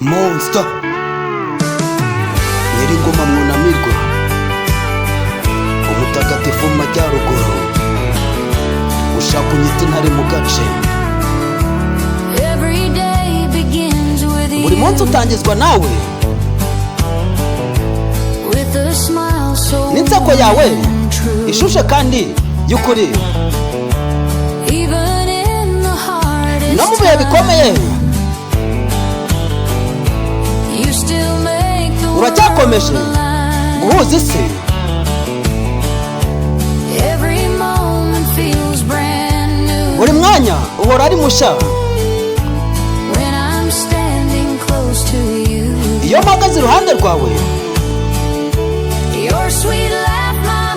Monster Nyiringoma mwunamirwa umutagatifu mu majyaruguru ushaka unyita intare mu gace. Buri munsi utangizwa nawe n'inseko yawe ishushe kandi y'ukuri. No mu bihe bikomeye uracyakomeje guhuza isi. Buri mwanya uhora ari mushya. Iyo mpagaze iruhande rwawe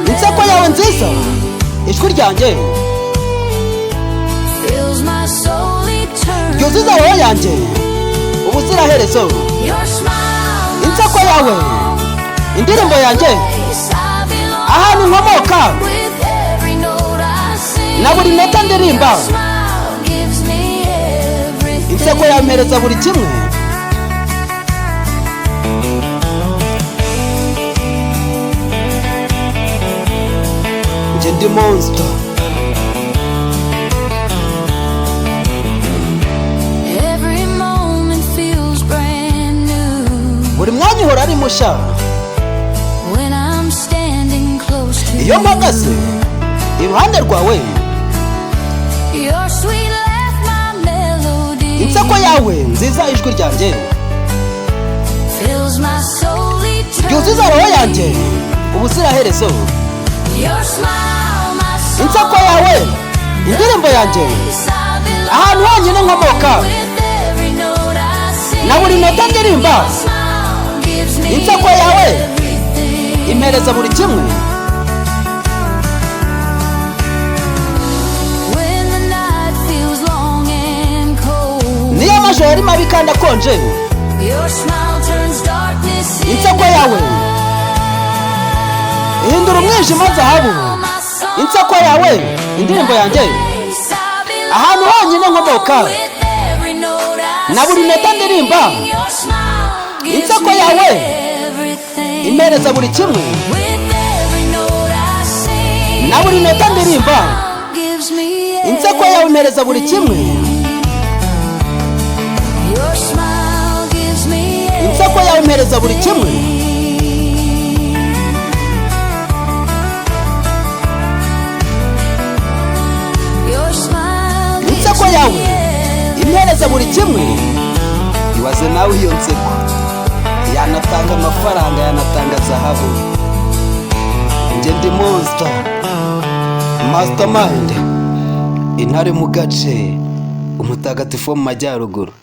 inseko yawe nziza, ijwi ryanjye ryuzuza wowe yanjye ubuziraherezo. Inseko yawe indirimbo yanjye, ahantu nkomoka na buri nota ndirimba. Inseko yawe impereza buri kimwe. Nje ndi monster. Buri mwanya uhora ari mushya. Iyo mpagaze iruhande rwawe inseko yawe nziza, ijwi ryanjye ryuzuza roho yanjye ubuziraherezo. Inseko yawe indirimbo yanjye, ahantu honyine nkomoka na buri nota ndirimba. Inseko yawe impereza buri kimwe. Niyo amajoro ari mabi kandi akonje, inseko yawe ihindura umwijima zahabu. Inseko yawe indirimbo yanjye, ahantu honyine nkomoka na buri nota ndirimba. Inseko yawe impereza buri kimwe na buri nota ndirimba. Inseko yawe impereza buri kimwe. Inseko yawe impereza buri kimwe. Inseko yawe impereza buri kimwe. Ibaze nawe iyo nseko yanatanga amafaranga, yanatanga zahabu. Nje ndi monster, mastermind, intare mu gace, umutagatifu mu majyaruguru.